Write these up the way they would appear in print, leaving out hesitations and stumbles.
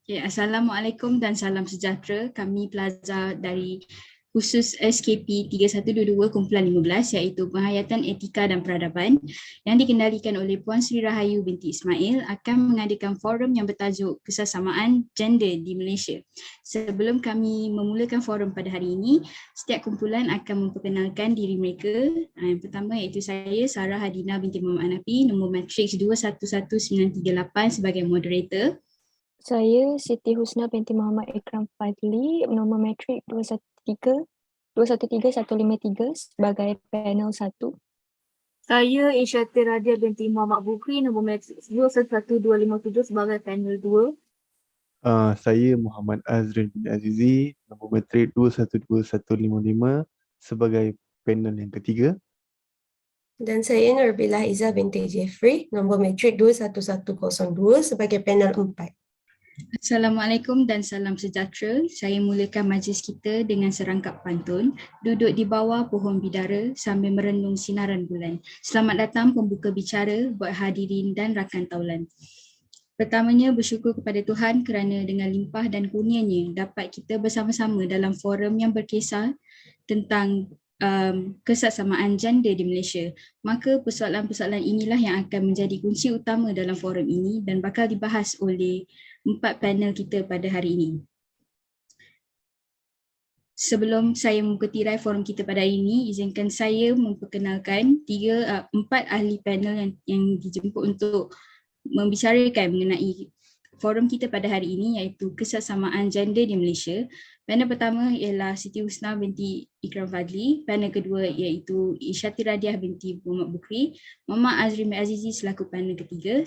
Okay, Assalamualaikum dan salam sejahtera. Kami Plaza dari khusus SKP 3122 kumpulan 15 iaitu Penghayatan Etika dan Peradaban yang dikendalikan oleh Puan Sri Rahayu binti Ismail akan mengadakan forum yang bertajuk Kesesamaan Gender di Malaysia. Sebelum kami memulakan forum pada hari ini, setiap kumpulan akan memperkenalkan diri mereka. Yang pertama iaitu saya, Sarah Hadina binti Muhammad Hanafi, nombor matriks 211938 sebagai moderator. Saya Siti Husna binti Muhammad Ikram Fadli, nombor matrik 213153 sebagai panel 1. Saya Isyati Radia binti Muhammad Bukri, nombor matrik 21257 sebagai panel 2. Saya Muhammad Azrin bin Azizi, nombor matrik 212155 sebagai panel yang ketiga. Dan saya Nurbillah Izzah binti Jeffrey, nombor matrik 21102 sebagai panel 4. Assalamualaikum dan salam sejahtera. Saya mulakan majlis kita dengan serangkap pantun, duduk di bawah pohon bidara sambil merenung sinaran bulan. Selamat datang pembuka bicara buat hadirin dan rakan taulan. Pertamanya bersyukur kepada Tuhan kerana dengan limpah dan kurnianya dapat kita bersama-sama dalam forum yang berkisar tentang kesesamaan gender di Malaysia. Maka persoalan-persoalan inilah yang akan menjadi kunci utama dalam forum ini dan bakal dibahas oleh 4 panel kita pada hari ini. Sebelum saya membuka tirai forum kita pada hari ini, izinkan saya memperkenalkan 4 ahli panel yang dijemput untuk membicarakan mengenai forum kita pada hari ini iaitu kesesamaan gender di Malaysia. Panel pertama ialah Siti Husna binti Ikram Fadli, panel kedua iaitu Isyati Radiah binti Muhammad Bukri, Muhammad Azrin bin Azizi selaku panel ketiga,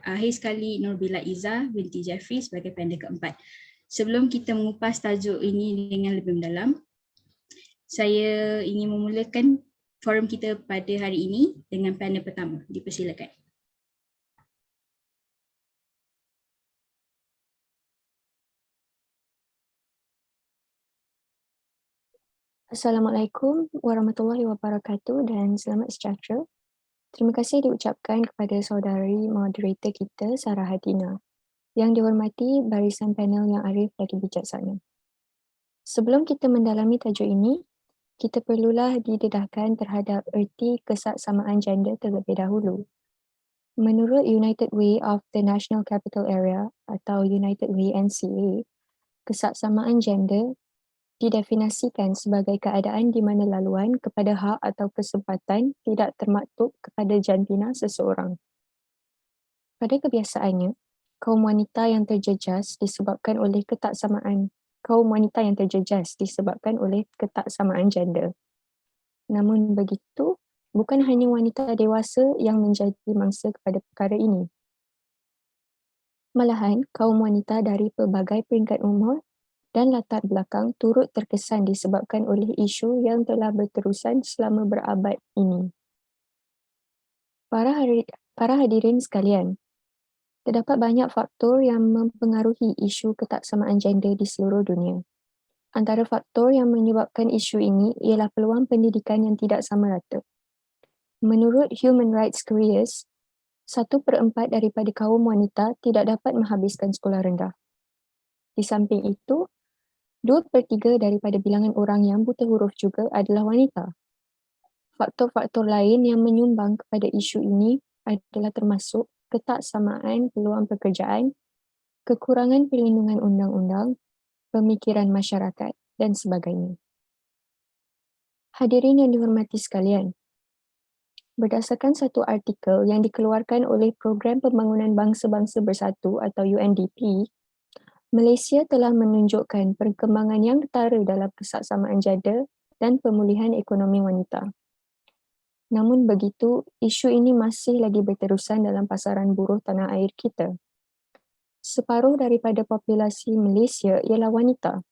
akhir sekali Nurbillah Izzah binti Jeffrey sebagai panel keempat. Sebelum kita mengupas tajuk ini dengan lebih mendalam, saya ingin memulakan forum kita pada hari ini dengan panel pertama. Dipersilakan. Assalamualaikum warahmatullahi wabarakatuh dan selamat sejahtera. Terima kasih diucapkan kepada saudari moderator kita Sarah Hadina. Yang dihormati barisan panel yang arif lagi bijaksana. Sebelum kita mendalami tajuk ini, kita perlulah didedahkan terhadap erti kesesamaan gender terlebih dahulu. Menurut United Way of the National Capital Area atau United Way NCA, kesesamaan gender didefinisikan sebagai keadaan di mana laluan kepada hak atau kesempatan tidak termaktub kepada jantina seseorang. Pada kebiasaannya, kaum wanita yang terjejas disebabkan oleh ketaksamaan gender. Namun begitu, bukan hanya wanita dewasa yang menjadi mangsa kepada perkara ini. Malahan, kaum wanita dari pelbagai peringkat umur dan latar belakang turut terkesan disebabkan oleh isu yang telah berterusan selama berabad ini. Para hadirin sekalian, terdapat banyak faktor yang mempengaruhi isu ketaksamaan gender di seluruh dunia. Antara faktor yang menyebabkan isu ini ialah peluang pendidikan yang tidak sama rata. Menurut Human Rights Careers, 1/4 daripada kaum wanita tidak dapat menghabiskan sekolah rendah. Di samping itu, 2/3 daripada bilangan orang yang buta huruf juga adalah wanita. Faktor-faktor lain yang menyumbang kepada isu ini adalah termasuk ketaksamaan peluang pekerjaan, kekurangan perlindungan undang-undang, pemikiran masyarakat dan sebagainya. Hadirin yang dihormati sekalian, berdasarkan satu artikel yang dikeluarkan oleh Program Pembangunan Bangsa-Bangsa Bersatu atau UNDP, Malaysia telah menunjukkan perkembangan yang ketara dalam kesesamaan gender dan pemulihan ekonomi wanita. Namun begitu, isu ini masih lagi berterusan dalam pasaran buruh tanah air kita. Separuh daripada populasi Malaysia ialah wanita,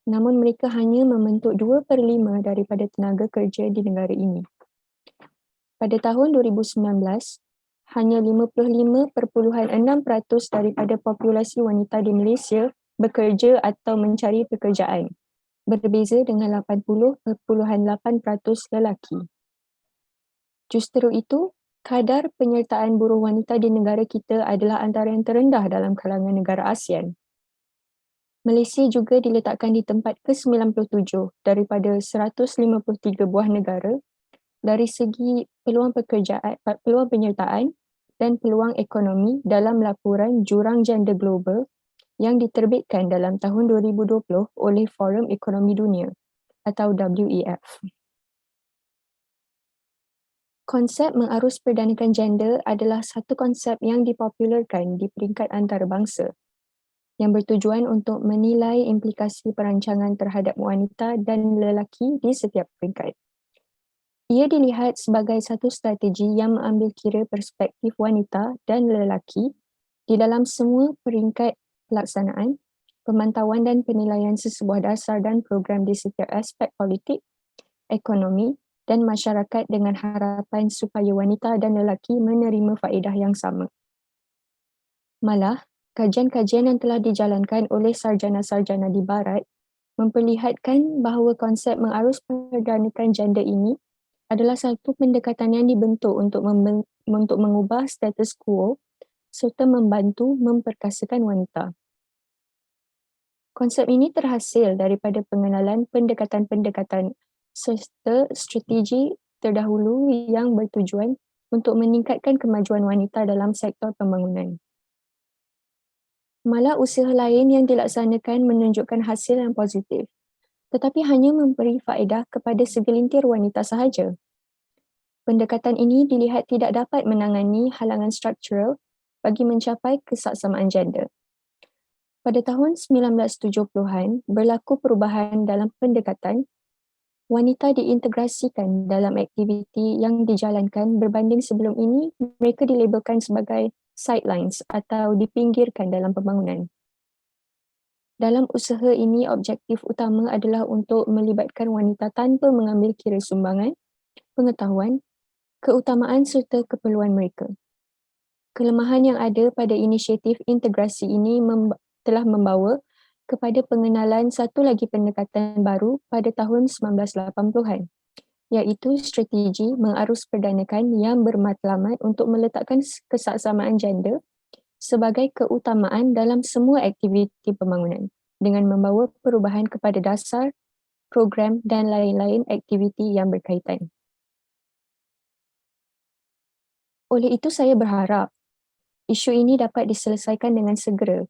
namun mereka hanya membentuk 2/5 daripada tenaga kerja di negara ini. Pada tahun 2019, hanya 55.6% daripada populasi wanita di Malaysia bekerja atau mencari pekerjaan, berbeza dengan 80.8% lelaki. Justru itu, kadar penyertaan buruh wanita di negara kita adalah antara yang terendah dalam kalangan negara ASEAN. Malaysia juga diletakkan di tempat ke-97 daripada 153 buah negara dari segi peluang pekerjaan, peluang penyertaan dan peluang ekonomi dalam laporan Jurang Janda Global yang diterbitkan dalam tahun 2020 oleh Forum Ekonomi Dunia atau WEF. Konsep mengarus perdanakan gender adalah satu konsep yang dipopularkan di peringkat antarabangsa yang bertujuan untuk menilai implikasi perancangan terhadap wanita dan lelaki di setiap peringkat. Ia dilihat sebagai satu strategi yang mengambil kira perspektif wanita dan lelaki di dalam semua peringkat pelaksanaan, pemantauan dan penilaian sesebuah dasar dan program di setiap aspek politik, ekonomi dan masyarakat dengan harapan supaya wanita dan lelaki menerima faedah yang sama. Malah, kajian-kajian yang telah dijalankan oleh sarjana-sarjana di Barat memperlihatkan bahawa konsep mengarus perdanakan gender ini adalah satu pendekatan yang dibentuk untuk mengubah status quo serta membantu memperkasakan wanita. Konsep ini terhasil daripada pengenalan pendekatan-pendekatan serta strategi terdahulu yang bertujuan untuk meningkatkan kemajuan wanita dalam sektor pembangunan. Malah usaha lain yang dilaksanakan menunjukkan hasil yang positif, tetapi hanya memberi faedah kepada segelintir wanita sahaja. Pendekatan ini dilihat tidak dapat menangani halangan struktural bagi mencapai kesaksamaan gender. Pada tahun 1970-an, berlaku perubahan dalam pendekatan. Wanita diintegrasikan dalam aktiviti yang dijalankan berbanding sebelum ini mereka dilabelkan sebagai sidelines atau dipinggirkan dalam pembangunan. Dalam usaha ini, objektif utama adalah untuk melibatkan wanita tanpa mengambil kira sumbangan, pengetahuan, keutamaan serta keperluan mereka. Kelemahan yang ada pada inisiatif integrasi ini telah membawa kepada pengenalan satu lagi pendekatan baru pada tahun 1980-an, iaitu strategi mengarus perdanakan yang bermatlamat untuk meletakkan kesaksamaan gender sebagai keutamaan dalam semua aktiviti pembangunan dengan membawa perubahan kepada dasar, program dan lain-lain aktiviti yang berkaitan. Oleh itu saya berharap isu ini dapat diselesaikan dengan segera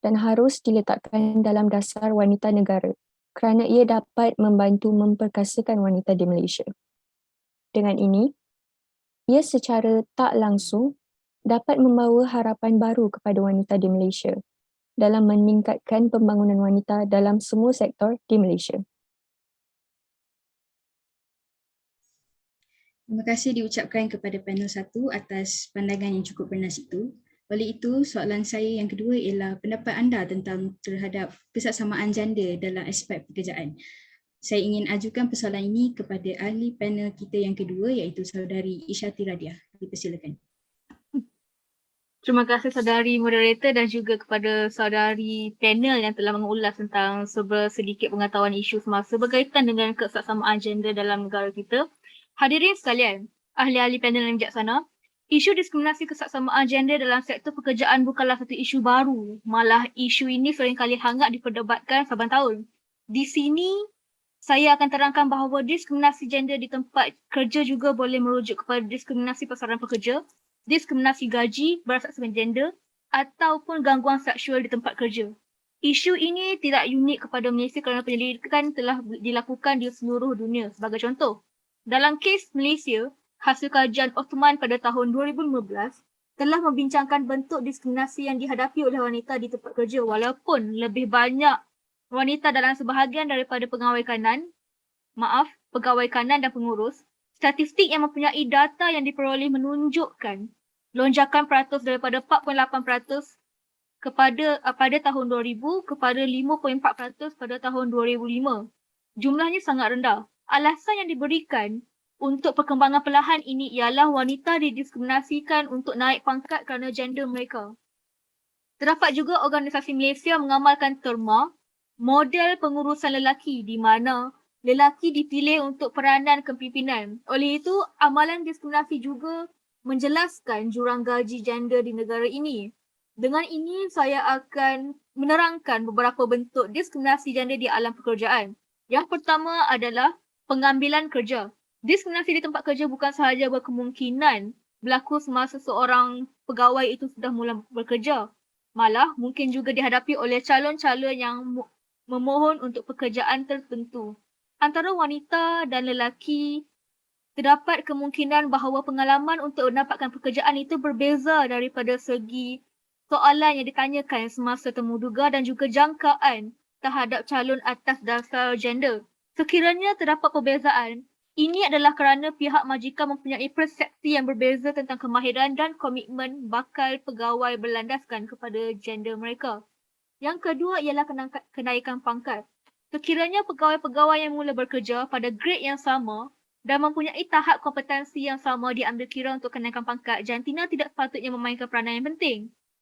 dan harus diletakkan dalam dasar wanita negara kerana ia dapat membantu memperkasakan wanita di Malaysia. Dengan ini, ia secara tak langsung dapat membawa harapan baru kepada wanita di Malaysia dalam meningkatkan pembangunan wanita dalam semua sektor di Malaysia. Terima kasih diucapkan kepada panel 1 atas pandangan yang cukup bernas itu. Oleh itu, soalan saya yang kedua ialah pendapat anda tentang terhadap kesaksamaan gender dalam aspek pekerjaan. Saya ingin ajukan persoalan ini kepada ahli panel kita yang kedua iaitu saudari Isyati Radia. Dipersilakan. Terima kasih saudari moderator dan juga kepada saudari panel yang telah mengulas tentang sedikit pengetahuan isu semasa berkaitan dengan kesaksamaan gender dalam negara kita. Hadirin sekalian, ahli-ahli panel yang bijaksana, isu diskriminasi kesaksamaan gender dalam sektor pekerjaan bukanlah satu isu baru. Malah isu ini seringkali hangat diperdebatkan saban tahun. Di sini, saya akan terangkan bahawa diskriminasi gender di tempat kerja juga boleh merujuk kepada diskriminasi pasaran pekerja, diskriminasi gaji berasaskan gender ataupun gangguan seksual di tempat kerja. Isu ini tidak unik kepada Malaysia kerana penyelidikan telah dilakukan di seluruh dunia. Sebagai contoh, dalam kes Malaysia, hasil kajian Ottoman pada tahun 2015 telah membincangkan bentuk diskriminasi yang dihadapi oleh wanita di tempat kerja walaupun lebih banyak wanita dalam sebahagian daripada pegawai kanan dan pengurus. Statistik yang mempunyai data yang diperoleh menunjukkan lonjakan peratus daripada 4.8% pada tahun 2000 kepada 5.4% pada tahun 2005. Jumlahnya sangat rendah. Alasan yang diberikan untuk perkembangan perlahan ini ialah wanita didiskriminasikan untuk naik pangkat kerana gender mereka. Terdapat juga organisasi Malaysia mengamalkan terma model pengurusan lelaki di mana lelaki dipilih untuk peranan kepimpinan. Oleh itu, amalan diskriminasi juga menjelaskan jurang gaji gender di negara ini. Dengan ini, saya akan menerangkan beberapa bentuk diskriminasi gender di alam pekerjaan. Yang pertama adalah pengambilan kerja. Diskriminasi di tempat kerja bukan sahaja berkemungkinan berlaku semasa seorang pegawai itu sudah mula bekerja. Malah mungkin juga dihadapi oleh calon-calon yang memohon untuk pekerjaan tertentu. Antara wanita dan lelaki, terdapat kemungkinan bahawa pengalaman untuk mendapatkan pekerjaan itu berbeza daripada segi soalan yang ditanyakan semasa temuduga dan juga jangkaan terhadap calon atas dasar gender. Sekiranya terdapat perbezaan, ini adalah kerana pihak majikan mempunyai persepsi yang berbeza tentang kemahiran dan komitmen bakal pegawai berlandaskan kepada gender mereka. Yang kedua ialah kenaikan pangkat. Sekiranya pegawai-pegawai yang mula bekerja pada grade yang sama dan mempunyai tahap kompetensi yang sama diambil kira untuk kenaikan pangkat, jantina tidak sepatutnya memainkan peranan yang penting.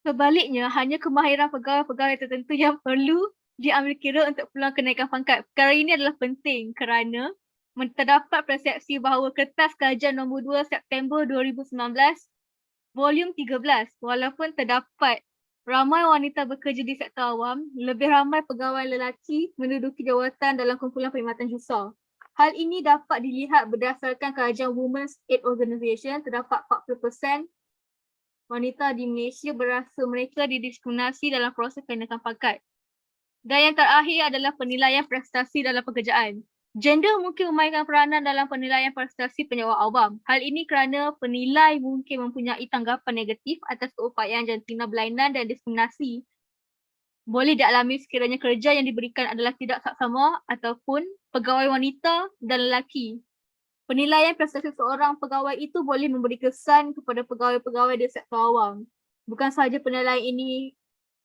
Sebaliknya, hanya kemahiran pegawai-pegawai tertentu yang perlu diambil kira untuk peluang kenaikan pangkat. Perkara ini adalah penting kerana terdapat persepsi bahawa Kertas Kajian nombor 2 September 2019, volume 13, walaupun terdapat ramai wanita bekerja di sektor awam, lebih ramai pegawai lelaki menduduki jawatan dalam kumpulan perkhidmatan jurusa. Hal ini dapat dilihat berdasarkan kajian Women's Aid Organisation, terdapat 40% wanita di Malaysia berasa mereka didiskriminasi dalam proses kenaikan pangkat. Dan yang terakhir adalah penilaian prestasi dalam pekerjaan. Gender mungkin memainkan peranan dalam penilaian prestasi penjawat awam. Hal ini kerana penilai mungkin mempunyai tanggapan negatif atas keupayaan jantina berlainan dan diskriminasi boleh dialami sekiranya kerja yang diberikan adalah tidak saksama ataupun pegawai wanita dan lelaki. Penilaian prestasi seorang pegawai itu boleh memberi kesan kepada pegawai-pegawai di sektor awam. Bukan sahaja penilaian ini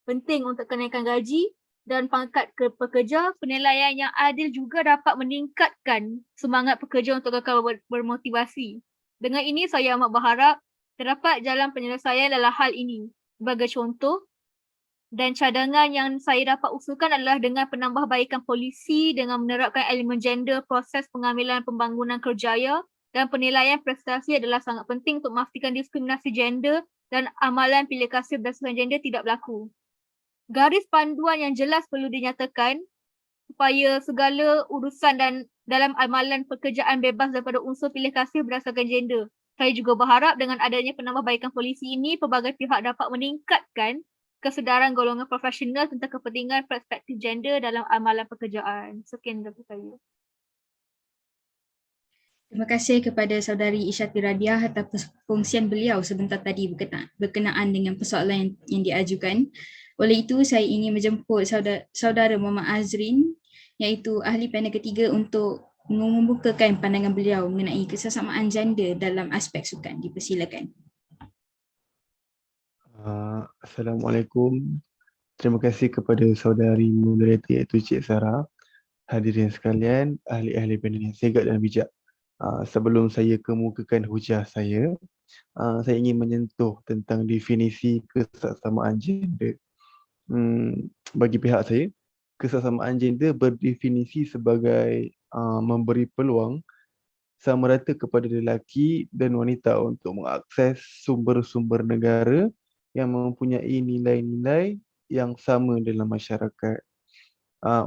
penting untuk kenaikan gaji dan pangkat ke pekerja, penilaian yang adil juga dapat meningkatkan semangat pekerja untuk kekal bermotivasi. Dengan ini, saya amat berharap terdapat jalan penyelesaian dalam hal ini. Sebagai contoh, dan cadangan yang saya dapat usulkan adalah dengan penambahbaikan polisi dengan menerapkan elemen gender, proses pengambilan pembangunan kerjaya dan penilaian prestasi adalah sangat penting untuk memastikan diskriminasi gender dan amalan pilih kasih berdasarkan gender tidak berlaku. Garis panduan yang jelas perlu dinyatakan supaya segala urusan dan dalam amalan pekerjaan bebas daripada unsur pilih kasih berdasarkan gender. Saya juga berharap dengan adanya penambahbaikan polisi ini, pelbagai pihak dapat meningkatkan kesedaran golongan profesional tentang kepentingan perspektif gender dalam amalan pekerjaan. Sekian dari saya. Terima kasih kepada saudari Isyati Radiah atas perkongsian beliau sebentar tadi berkenaan dengan persoalan yang diajukan. Oleh itu, saya ingin menjemput saudara Muhammad Azrin, iaitu ahli panel ketiga untuk membukakan pandangan beliau mengenai kesesamaan gender dalam aspek sukan. Dipersilakan. Assalamualaikum. Terima kasih kepada saudari moderator iaitu Cik Sarah. Hadirin sekalian, ahli-ahli panel yang segat dan bijak. Sebelum saya kemukakan hujah saya ingin menyentuh tentang definisi kesesamaan gender. Bagi pihak saya, kesesamaan gender berdefinisi sebagai memberi peluang sama rata kepada lelaki dan wanita untuk mengakses sumber-sumber negara yang mempunyai nilai-nilai yang sama dalam masyarakat.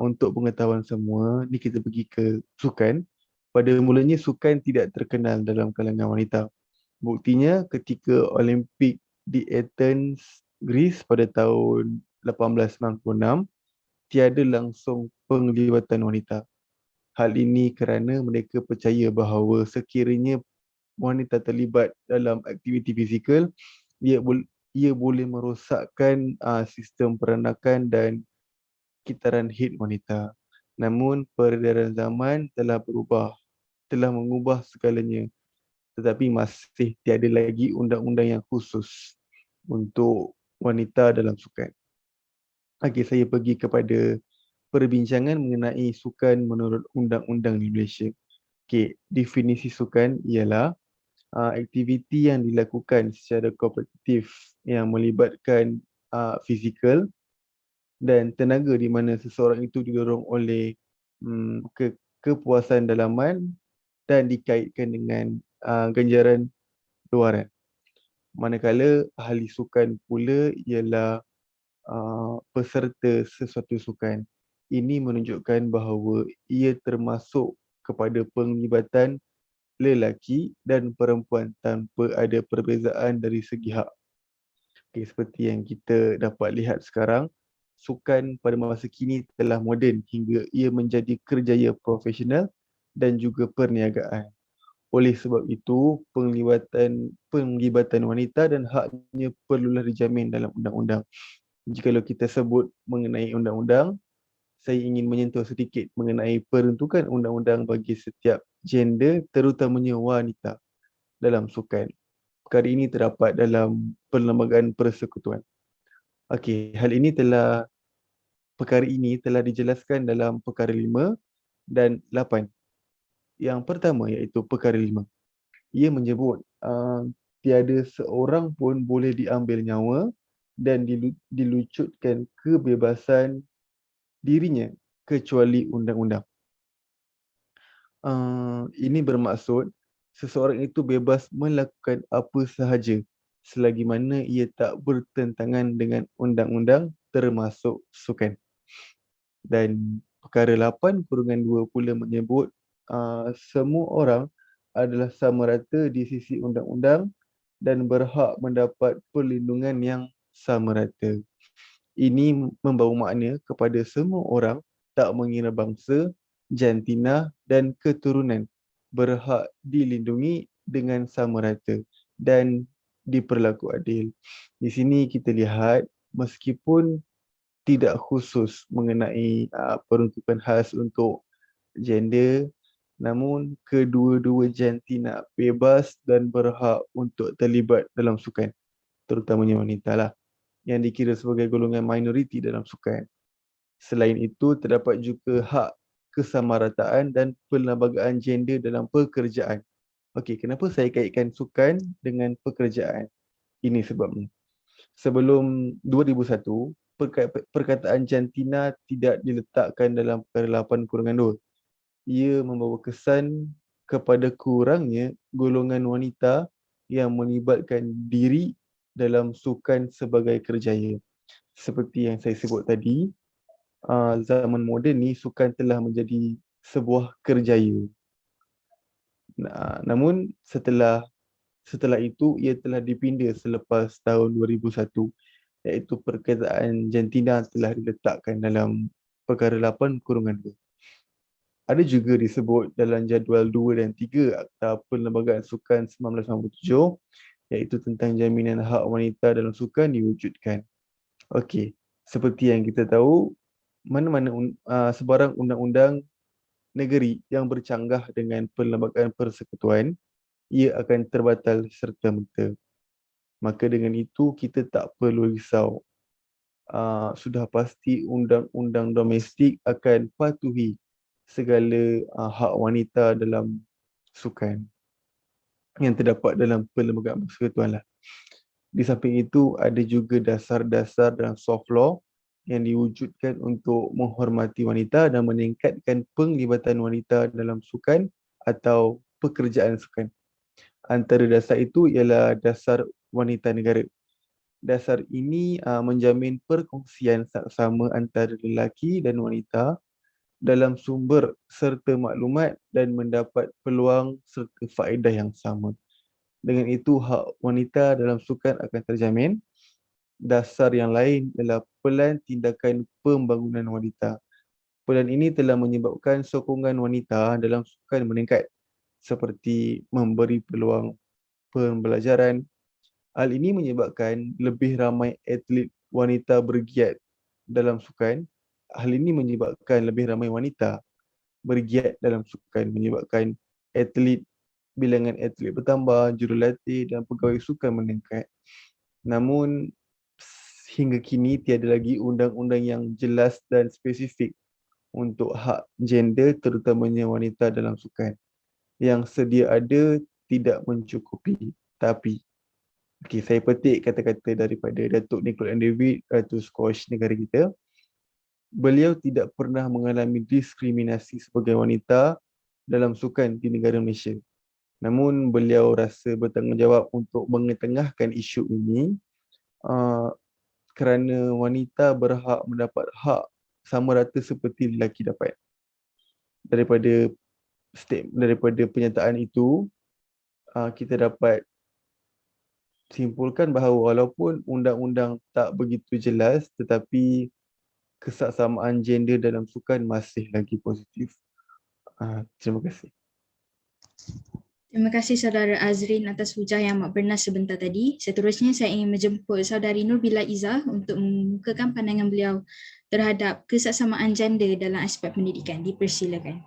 Untuk pengetahuan semua, ni kita pergi ke sukan. Pada mulanya sukan tidak terkenal dalam kalangan wanita. Buktinya ketika Olimpik di Athens, Greece pada tahun 1896, tiada langsung penglibatan wanita. Hal ini kerana mereka percaya bahawa sekiranya wanita terlibat dalam aktiviti fizikal, ia boleh merosakkan sistem peranakan dan kitaran haid wanita. Namun peredaran zaman telah mengubah segalanya. Tetapi masih tiada lagi undang-undang yang khusus untuk wanita dalam sukan. Okey, saya pergi kepada perbincangan mengenai sukan menurut undang-undang di Malaysia. Okey, definisi sukan ialah aktiviti yang dilakukan secara kompetitif yang melibatkan fizikal dan tenaga di mana seseorang itu didorong oleh kepuasan dalaman dan dikaitkan dengan ganjaran luaran. Manakala ahli sukan pula ialah peserta sesuatu sukan. Ini menunjukkan bahawa ia termasuk kepada penglibatan lelaki dan perempuan tanpa ada perbezaan dari segi hak. Okay, seperti yang kita dapat lihat sekarang, sukan pada masa kini telah moden hingga ia menjadi kerjaya profesional dan juga perniagaan. Oleh sebab itu, penglibatan wanita dan haknya perlulah dijamin dalam undang-undang. Jikalau kita sebut mengenai undang-undang, saya ingin menyentuh sedikit mengenai peruntukan undang-undang bagi setiap gender, terutamanya wanita dalam sukan. Perkara ini terdapat dalam Perlembagaan Persekutuan. Okey, perkara ini telah dijelaskan dalam perkara 5 dan 8. Yang pertama iaitu perkara 5. Ia menyebut tiada seorang pun boleh diambil nyawa dan dilucutkan kebebasan dirinya kecuali undang-undang. Ini bermaksud seseorang itu bebas melakukan apa sahaja selagi mana ia tak bertentangan dengan undang-undang termasuk sukan. Dan perkara 8/2 pula menyebut semua orang adalah sama rata di sisi undang-undang dan berhak mendapat perlindungan yang sama rata. Ini membawa makna kepada semua orang tak mengira bangsa, jantina dan keturunan berhak dilindungi dengan sama rata dan diperlaku adil. Di sini kita lihat meskipun tidak khusus mengenai peruntukan khas untuk gender, namun kedua-dua jantina bebas dan berhak untuk terlibat dalam sukan, terutamanya wanita lah, yang dikira sebagai golongan minoriti dalam sukan. Selain itu, terdapat juga hak kesamarataan dan perlembagaan gender dalam pekerjaan. Okey, kenapa saya kaitkan sukan dengan pekerjaan? Ini sebabnya. Sebelum 2001, perkataan jantina tidak diletakkan dalam perkara 8/2. Ia membawa kesan kepada kurangnya golongan wanita yang melibatkan diri dalam sukan sebagai kerjaya. Seperti yang saya sebut tadi, zaman moden ni sukan telah menjadi sebuah kerjaya. Namun setelah itu ia telah dipinda selepas tahun 2001, iaitu perkataan jantina telah diletakkan dalam perkara 8/2. Ada juga disebut dalam jadual 2 dan 3 Akta Perlembagaan Sukan 1997, iaitu tentang jaminan hak wanita dalam sukan diwujudkan. Okey, seperti yang kita tahu, mana-mana sebarang undang-undang negeri yang bercanggah dengan Perlembagaan Persekutuan, ia akan terbatal serta-merta. Maka dengan itu, kita tak perlu risau. Sudah pasti undang-undang domestik akan patuhi segala hak wanita dalam sukan yang terdapat dalam Perlembagaan Persekutuan lah. Di samping itu, ada juga dasar-dasar dan soft law yang diwujudkan untuk menghormati wanita dan meningkatkan penglibatan wanita dalam sukan atau pekerjaan sukan. Antara dasar itu ialah dasar wanita negara. Dasar ini menjamin perkongsian saksama antara lelaki dan wanita dalam sumber serta maklumat dan mendapat peluang serta faedah yang sama. Dengan itu, hak wanita dalam sukan akan terjamin. Dasar yang lain ialah Pelan Tindakan Pembangunan Wanita. Pelan ini telah menyebabkan sokongan wanita dalam sukan meningkat, seperti memberi peluang pembelajaran. Hal ini menyebabkan lebih ramai atlet wanita bergiat dalam sukan. Hal ini menyebabkan lebih ramai wanita bergiat dalam sukan, menyebabkan bilangan atlet bertambah, jurulatih dan pegawai sukan meningkat. Namun hingga kini tiada lagi undang-undang yang jelas dan spesifik untuk hak gender terutamanya wanita dalam sukan. Yang sedia ada tidak mencukupi. Tapi saya petik kata-kata daripada Datuk Nicholl and David, Ratu Squash negara kita. Beliau tidak pernah mengalami diskriminasi sebagai wanita dalam sukan di negara Malaysia. Namun beliau rasa bertanggungjawab untuk mengetengahkan isu ini kerana wanita berhak mendapat hak sama rata seperti lelaki dapat. Daripada pernyataan itu, kita dapat simpulkan bahawa walaupun undang-undang tak begitu jelas, tetapi kesaksamaan gender dalam sukan masih lagi positif. Terima kasih. Terima kasih saudara Azrin atas hujah yang amat bernas sebentar tadi. Seterusnya saya ingin menjemput saudari Nurbila Izzah untuk mengemukakan pandangan beliau terhadap kesaksamaan gender dalam aspek pendidikan. Dipersilakan.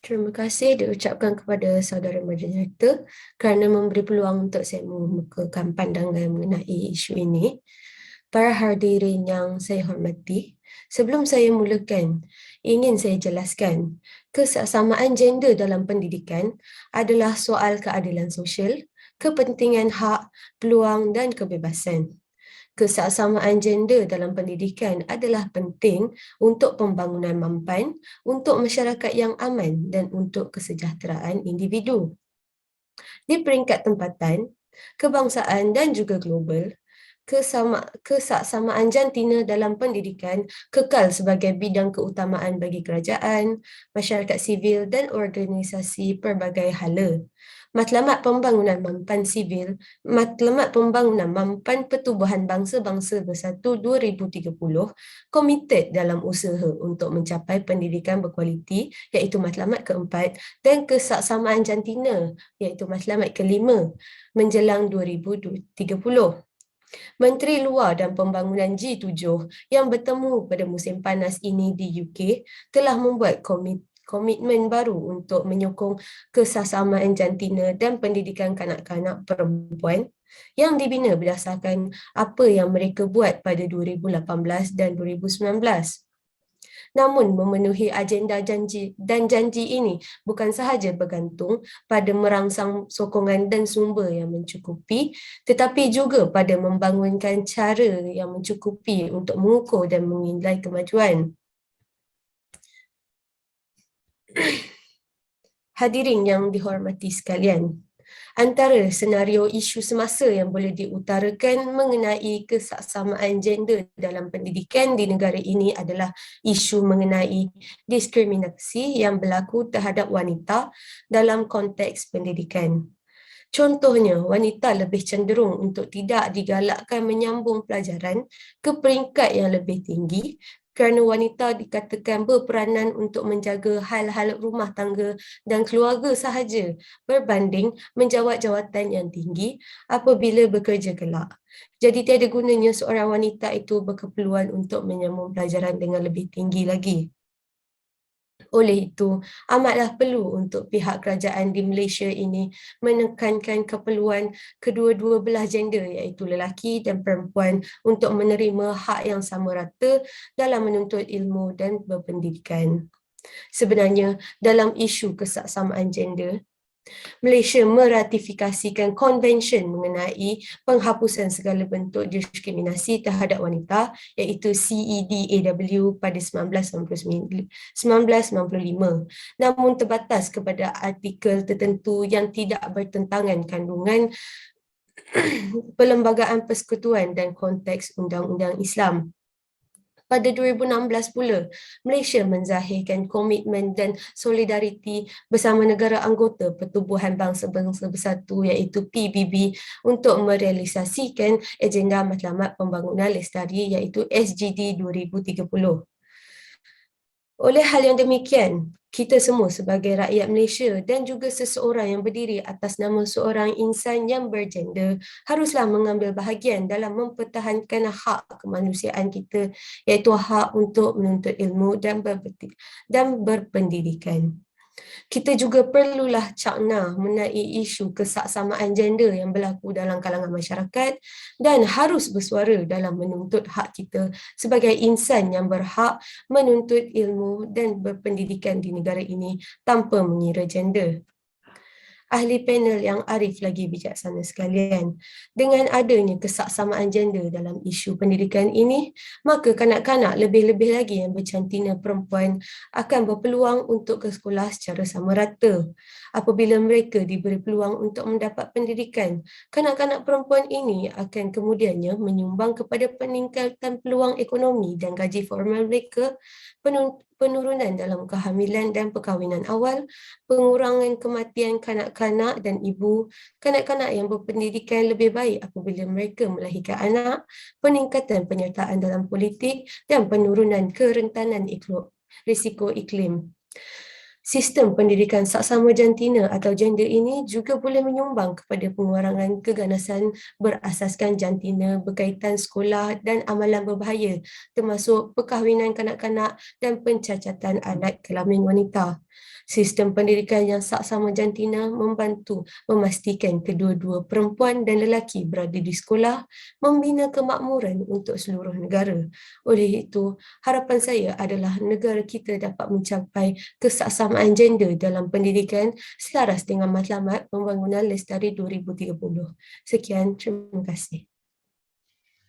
Terima kasih diucapkan kepada saudara moderator kerana memberi peluang untuk saya mengemukakan pandangan mengenai isu ini. Para hadirin yang saya hormati, sebelum saya mulakan, ingin saya jelaskan kesaksamaan gender dalam pendidikan adalah soal keadilan sosial, kepentingan hak, peluang dan kebebasan. Kesaksamaan gender dalam pendidikan adalah penting untuk pembangunan mampan, untuk masyarakat yang aman dan untuk kesejahteraan individu. Di peringkat tempatan, kebangsaan dan juga global, kesaksamaan jantina dalam pendidikan kekal sebagai bidang keutamaan bagi kerajaan, masyarakat sivil dan organisasi pelbagai hala. Matlamat Pembangunan Mampan Sivil, Matlamat Pembangunan Mampan Pertubuhan Bangsa-Bangsa Bersatu 2030 komited dalam usaha untuk mencapai pendidikan berkualiti iaitu matlamat keempat dan kesaksamaan jantina iaitu matlamat kelima menjelang 2030. Menteri Luar dan Pembangunan G7 yang bertemu pada musim panas ini di UK telah membuat komitmen baru untuk menyokong kesaksamaan jantina dan pendidikan kanak-kanak perempuan yang dibina berdasarkan apa yang mereka buat pada 2018 dan 2019. Namun memenuhi agenda janji ini bukan sahaja bergantung pada merangsang sokongan dan sumber yang mencukupi, tetapi juga pada membangunkan cara yang mencukupi untuk mengukur dan menilai kemajuan. Hadirin yang dihormati sekalian, antara senario isu semasa yang boleh diutarakan mengenai kesaksamaan gender dalam pendidikan di negara ini adalah isu mengenai diskriminasi yang berlaku terhadap wanita dalam konteks pendidikan. Contohnya, wanita lebih cenderung untuk tidak digalakkan menyambung pelajaran ke peringkat yang lebih tinggi kerana wanita dikatakan berperanan untuk menjaga hal-hal rumah tangga dan keluarga sahaja berbanding menjawat jawatan yang tinggi apabila bekerja kelak. Jadi tiada gunanya seorang wanita itu berkeperluan untuk menyambung pelajaran dengan lebih tinggi lagi. Oleh itu, amatlah perlu untuk pihak kerajaan di Malaysia ini menekankan keperluan kedua-dua belah gender iaitu lelaki dan perempuan untuk menerima hak yang sama rata dalam menuntut ilmu dan berpendidikan. Sebenarnya, dalam isu kesaksamaan gender, Malaysia meratifikasikan konvensyen mengenai penghapusan segala bentuk diskriminasi terhadap wanita iaitu CEDAW pada 1995, namun terbatas kepada artikel tertentu yang tidak bertentangan kandungan Perlembagaan Persekutuan dan konteks Undang-Undang Islam. Pada 2016 pula, Malaysia menzahirkan komitmen dan solidariti bersama negara anggota Pertubuhan Bangsa-Bangsa Bersatu iaitu PBB untuk merealisasikan agenda Matlamat Pembangunan Lestari iaitu SGD 2030. Oleh hal yang demikian, kita semua sebagai rakyat Malaysia dan juga seseorang yang berdiri atas nama seorang insan yang bergender haruslah mengambil bahagian dalam mempertahankan hak kemanusiaan kita iaitu hak untuk menuntut ilmu dan berpendidikan. Kita juga perlulah cakna mengenai isu kesaksamaan gender yang berlaku dalam kalangan masyarakat dan harus bersuara dalam menuntut hak kita sebagai insan yang berhak menuntut ilmu dan berpendidikan di negara ini tanpa mengira gender. ahli panel yang arif lagi bijaksana sekalian. Dengan adanya kesaksamaan gender dalam isu pendidikan ini, maka kanak-kanak lebih-lebih lagi yang bercantina perempuan akan berpeluang untuk ke sekolah secara sama rata. Apabila mereka diberi peluang untuk mendapat pendidikan, kanak-kanak perempuan ini akan kemudiannya menyumbang kepada peningkatan peluang ekonomi dan gaji formal mereka, penurunan dalam kehamilan dan perkahwinan awal, pengurangan kematian kanak-kanak dan ibu, kanak-kanak yang berpendidikan lebih baik apabila mereka melahirkan anak, peningkatan penyertaan dalam politik dan penurunan kerentanan risiko iklim. Sistem pendidikan saksama jantina atau gender ini juga boleh menyumbang kepada pengurangan keganasan berasaskan jantina berkaitan sekolah dan amalan berbahaya, termasuk perkahwinan kanak-kanak dan pencacatan anak kelamin wanita. Sistem pendidikan yang saksama jantina membantu memastikan kedua-dua perempuan dan lelaki berada di sekolah, membina kemakmuran untuk seluruh negara. Oleh itu, harapan saya adalah negara kita dapat mencapai kesaksamaan gender dalam pendidikan selaras dengan matlamat pembangunan Lestari 2030. Sekian, terima kasih.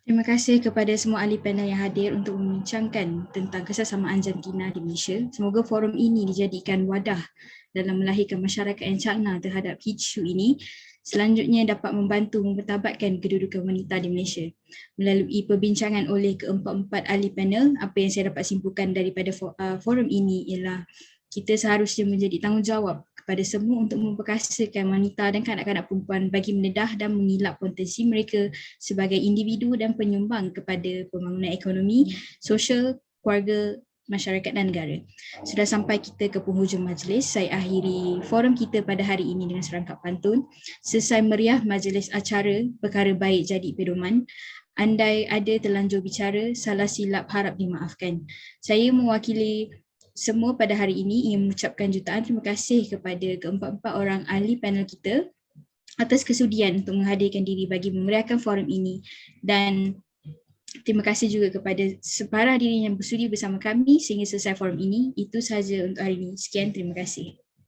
Terima kasih kepada semua ahli panel yang hadir untuk membincangkan tentang kesaksamaan jantina di Malaysia. Semoga forum ini dijadikan wadah dalam melahirkan masyarakat yang cakna terhadap isu ini. Selanjutnya dapat membantu mempertabatkan kedudukan wanita di Malaysia. Melalui perbincangan oleh keempat-empat ahli panel, apa yang saya dapat simpulkan daripada forum ini ialah kita seharusnya menjadi tanggungjawab kepada semua untuk memperkasakan wanita dan kanak-kanak perempuan bagi menedah dan mengilap potensi mereka sebagai individu dan penyumbang kepada pembangunan ekonomi, sosial, keluarga, masyarakat dan negara. Sudah sampai kita ke penghujung majlis, saya akhiri forum kita pada hari ini dengan serangkap pantun. Selesai meriah majlis acara, perkara baik jadi pedoman. Andai ada terlanjur bicara, salah silap harap dimaafkan. Saya mewakili semua pada hari ini ingin mengucapkan jutaan terima kasih kepada keempat-empat orang ahli panel kita atas kesudian untuk menghadirkan diri bagi memeriahkan forum ini, dan terima kasih juga kepada separa diri yang bersudi bersama kami sehingga selesai forum ini. Itu sahaja untuk hari ini. Sekian, terima kasih.